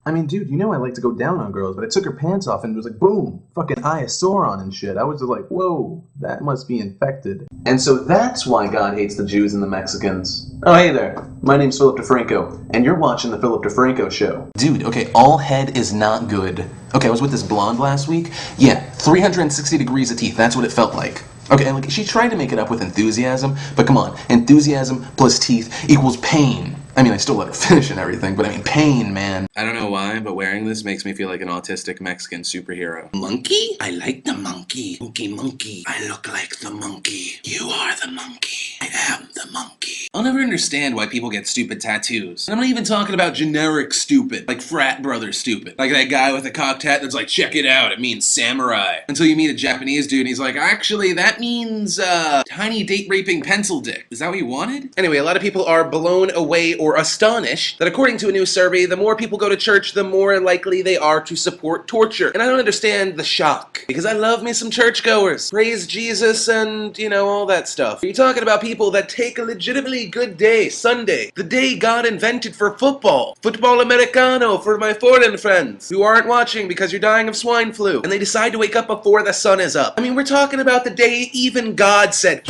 I mean, dude, you know I like to go down on girls, but I took her pants off and it was like, boom, fucking eye of Sauron and shit. I was just like, whoa, that must be infected. And so that's why God hates the Jews and the Mexicans. Oh, hey there. My name's Philip DeFranco, and you're watching the Philip DeFranco Show. Dude, okay, all head is not good. Okay, I was with this blonde last week. Yeah, 360 degrees of teeth, that's what it felt like. Okay, and like, she tried to make it up with enthusiasm, but come on, enthusiasm plus teeth equals pain. I mean, I still let her finish and everything, but I mean, pain, man. I don't know why, but wearing this makes me feel like an autistic Mexican superhero. Monkey? I like the monkey. Monkey. I look like the monkey. You are the monkey. I am the monkey. I'll never understand why people get stupid tattoos. And I'm not even talking about generic stupid, like frat brother stupid. Like that guy with a cocked hat that's like, check it out, it means samurai. Until you meet a Japanese dude and he's like, actually, that means, tiny date-raping pencil dick. Is that what you wanted? Anyway, a lot of people are blown away or astonished that according to a new survey, the more people go to church, the more likely they are to support torture. And I don't understand the shock, because I love me some churchgoers. Praise Jesus and, you know, all that stuff. You're talking about people that take a legitimately good day, Sunday, the day God invented for football. Football Americano for my foreign friends who aren't watching because you're dying of swine flu. And they decide to wake up before the sun is up. I mean, we're talking about the day even God said,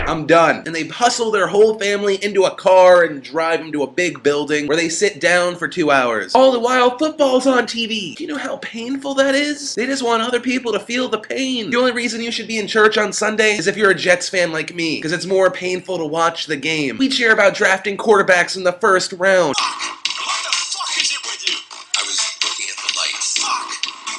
I'm done. And they hustle their whole family into a car and drive them to a big building where they sit down for 2 hours. All the while, football's on TV. Do you know how painful that is? They just want other people to feel the pain. The only reason you should be in church on Sunday is if you're a Jets fan like me, because it's more painful to watch the game. We cheer about drafting quarterbacks in the first round. What the fuck is it with you? I was looking at the lights. Fuck!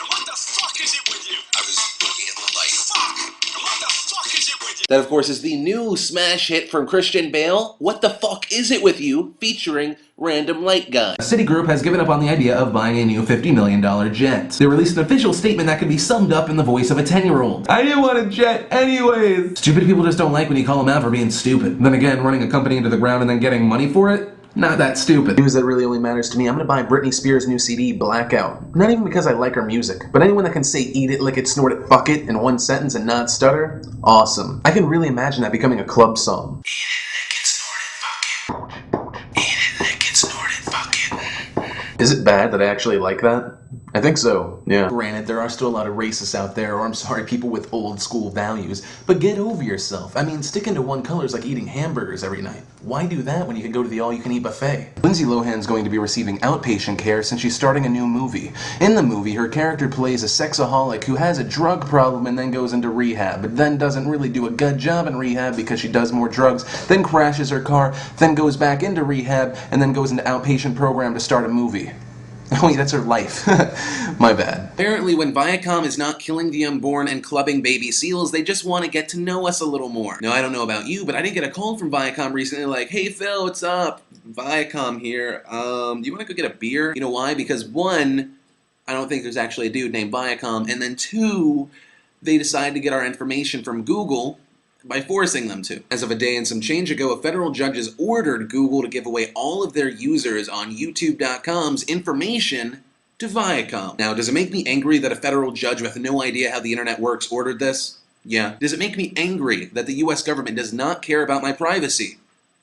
What the fuck is it with you? I was looking at the lights. Fuck! What the fuck is it with you? That, of course, is the new smash hit from Christian Bale, What the Fuck Is It With You, featuring Random Light Guy. Citigroup has given up on the idea of buying a new $50 million jet. They released an official statement that can be summed up in the voice of a 10-year-old. I didn't want a jet anyways. Stupid people just don't like when you call them out for being stupid. Then again, running a company into the ground and then getting money for it? Not that stupid. News that really only matters to me, I'm gonna buy Britney Spears' new CD, Blackout. Not even because I like her music, but anyone that can say eat it, lick it, snort it, fuck it in one sentence and not stutter, awesome. I can really imagine that becoming a club song. Eat it, lick it, snort it, fuck it. Eat it, lick it, snort it, fuck it. Is it bad that I actually like that? I think so, yeah. Granted, there are still a lot of racists out there, or I'm sorry, people with old school values, but get over yourself. I mean, sticking to one color is like eating hamburgers every night. Why do that when you can go to the all-you-can-eat buffet? Lindsay Lohan's going to be receiving outpatient care since she's starting a new movie. In the movie, her character plays a sexaholic who has a drug problem and then goes into rehab, but then doesn't really do a good job in rehab because she does more drugs, then crashes her car, then goes back into rehab, and then goes into outpatient program to start a movie. Oh wait, that's her life. My bad. Apparently when Viacom is not killing the unborn and clubbing baby seals, they just want to get to know us a little more. Now, I don't know about you, but I didn't get a call from Viacom recently like, hey Phil, what's up? Viacom here. Do you want to go get a beer? You know why? Because one, I don't think there's actually a dude named Viacom, and then two, they decided to get our information from Google by forcing them to. As of a day and some change ago, a federal judge has ordered Google to give away all of their users on YouTube.com's information to Viacom. Now, does it make me angry that a federal judge with no idea how the internet works ordered this? Yeah. Does it make me angry that the US government does not care about my privacy?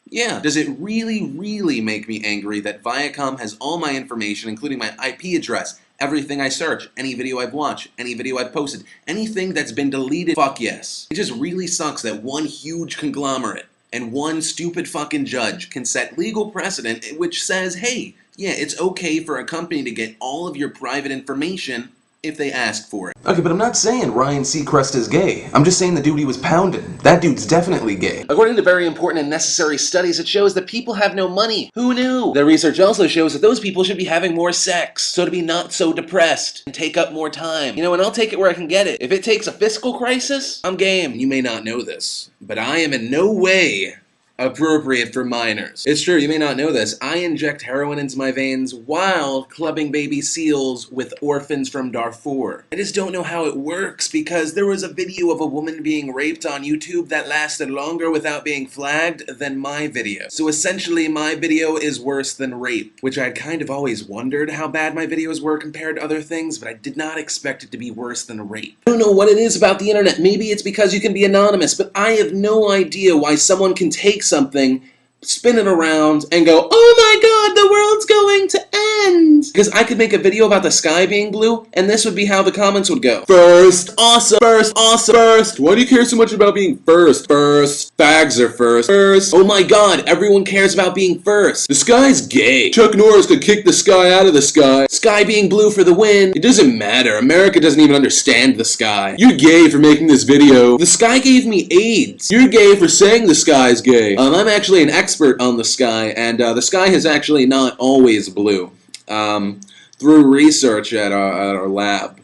Yeah. Does it really, really make me angry that Viacom has all my information, including my IP address, everything I search, any video I've watched, any video I've posted, anything that's been deleted? Fuck yes. It just really sucks that one huge conglomerate and one stupid fucking judge can set legal precedent which says, hey, yeah, it's okay for a company to get all of your private information if they ask for it. Okay, but I'm not saying Ryan Seacrest is gay. I'm just saying the dude he was pounding. That dude's definitely gay. According to very important and necessary studies, it shows that people have no money. Who knew? The research also shows that those people should be having more sex, so to be not so depressed and take up more time. You know, and I'll take it where I can get it. If it takes a fiscal crisis, I'm game. You may not know this, but I am in no way appropriate for minors. It's true, you may not know this. I inject heroin into my veins while clubbing baby seals with orphans from Darfur. I just don't know how it works because there was a video of a woman being raped on YouTube that lasted longer without being flagged than my video. So essentially, my video is worse than rape, which I'd kind of always wondered how bad my videos were compared to other things, but I did not expect it to be worse than rape. I don't know what it is about the internet. Maybe it's because you can be anonymous, but I have no idea why someone can take something spin it around, and go, oh my god, the world's going to end! Because I could make a video about the sky being blue, and this would be how the comments would go. First, awesome, first, why do you care so much about being first? First, fags are first, oh my god, everyone cares about being first. The sky's gay. Chuck Norris could kick the sky out of the sky. Sky being blue for the win. It doesn't matter, America doesn't even understand the sky. You're gay for making this video. The sky gave me AIDS. You're gay for saying the sky's gay. I'm actually an expert on the sky, and the sky is actually not always blue. Through research at our lab,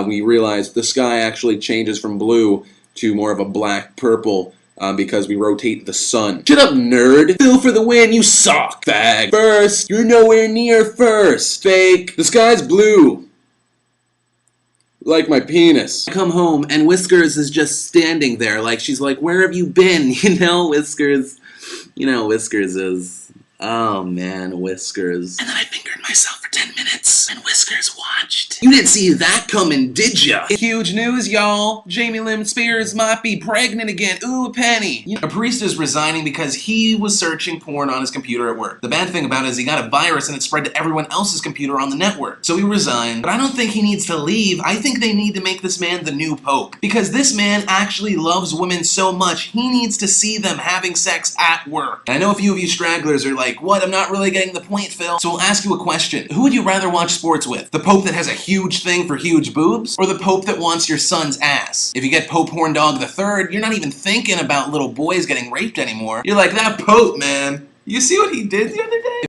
we realized the sky actually changes from blue to more of a black-purple because we rotate the sun. Shut up, nerd! Phil for the win, you suck! Fag! First! You're nowhere near first! Fake! The sky's blue! Like my penis. I come home and Whiskers is just standing there, like she's like, where have you been? You know, Whiskers. You know, Whiskers is. Oh man, Whiskers. And then I fingered myself for 10 minutes, and Whiskers watched. You didn't see that coming, did ya? Huge news, y'all. Jamie Lynn Spears might be pregnant again. Ooh, Penny. You know, a priest is resigning because he was searching porn on his computer at work. The bad thing about it is he got a virus and it spread to everyone else's computer on the network. So he resigned, but I don't think he needs to leave. I think they need to make this man the new pope. Because this man actually loves women so much, he needs to see them having sex at work. And I know a few of you stragglers are like, what? I'm not really getting the point, Phil. So I'll ask you a question. Who would you rather watch sports with? The Pope that has a huge thing for huge boobs? Or the Pope that wants your son's ass? If you get Pope Horn Dog III, you're not even thinking about little boys getting raped anymore. You're like, that Pope, man. You see what he did the other day?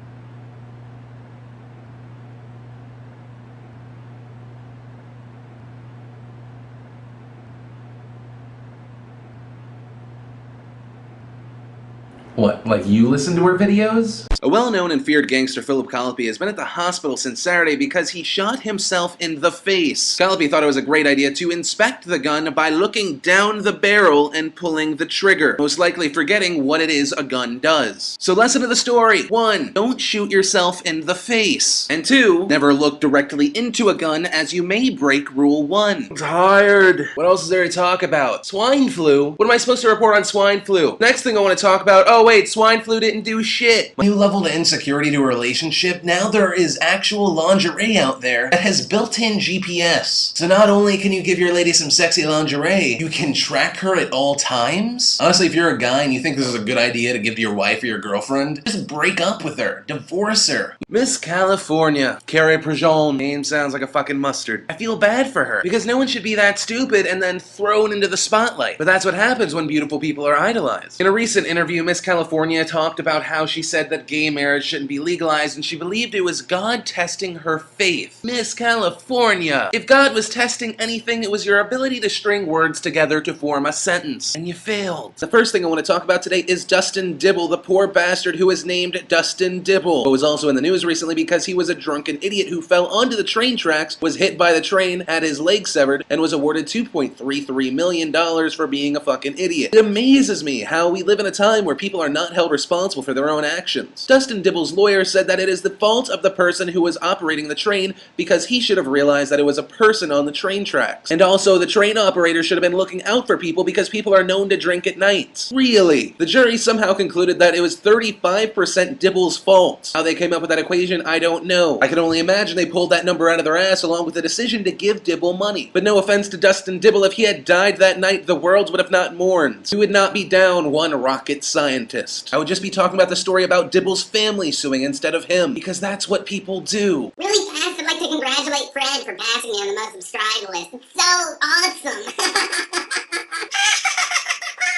What, like you listen to her videos? A well-known and feared gangster, Philip Colopy, has been at the hospital since Saturday because he shot himself in the face. Colopy thought it was a great idea to inspect the gun by looking down the barrel and pulling the trigger, most likely forgetting what it is a gun does. So lesson of the story: 1. Don't shoot yourself in the face. And 2. Never look directly into a gun, as you may break rule 1. I'm tired. What else is there to talk about? Swine flu? What am I supposed to report on swine flu? Next thing I want to talk about, oh wait, swine flu didn't do shit. When you level the insecurity to a relationship, now there is actual lingerie out there that has built-in GPS. So not only can you give your lady some sexy lingerie, you can track her at all times. Honestly, if you're a guy and you think this is a good idea to give to your wife or your girlfriend, just break up with her. Divorce her. Miss California. Carrie Prejean. Name sounds like a fucking mustard. I feel bad for her, because no one should be that stupid and then thrown into the spotlight. But that's what happens when beautiful people are idolized. In a recent interview, Miss California talked about how she said that gay marriage shouldn't be legalized and she believed it was God testing her faith. Miss California! If God was testing anything, it was your ability to string words together to form a sentence. And you failed. The first thing I want to talk about today is Dustin Dibble, the poor bastard who is named Dustin Dibble, but was also in the news recently because he was a drunken idiot who fell onto the train tracks, was hit by the train, had his leg severed, and was awarded $2.33 million for being a fucking idiot. It amazes me how we live in a time where people are not held responsible for their own actions. Dustin Dibble's lawyer said that it is the fault of the person who was operating the train because he should have realized that it was a person on the train tracks. And also, the train operator should have been looking out for people because people are known to drink at night. Really? The jury somehow concluded that it was 35% Dibble's fault. How they came up with that equation, I don't know. I can only imagine they pulled that number out of their ass along with the decision to give Dibble money. But no offense to Dustin Dibble, if he had died that night, the world would have not mourned. He would not be down one rocket scientist. I would just be talking about the story about Dibble's family suing instead of him, because that's what people do. Really fast, I'd like to congratulate Fred for passing me on the most subscribed list. It's so awesome!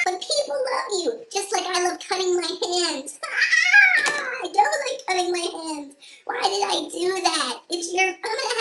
But people love you, just like I love cutting my hands. I don't like cutting my hands. Why did I do that? I'm gonna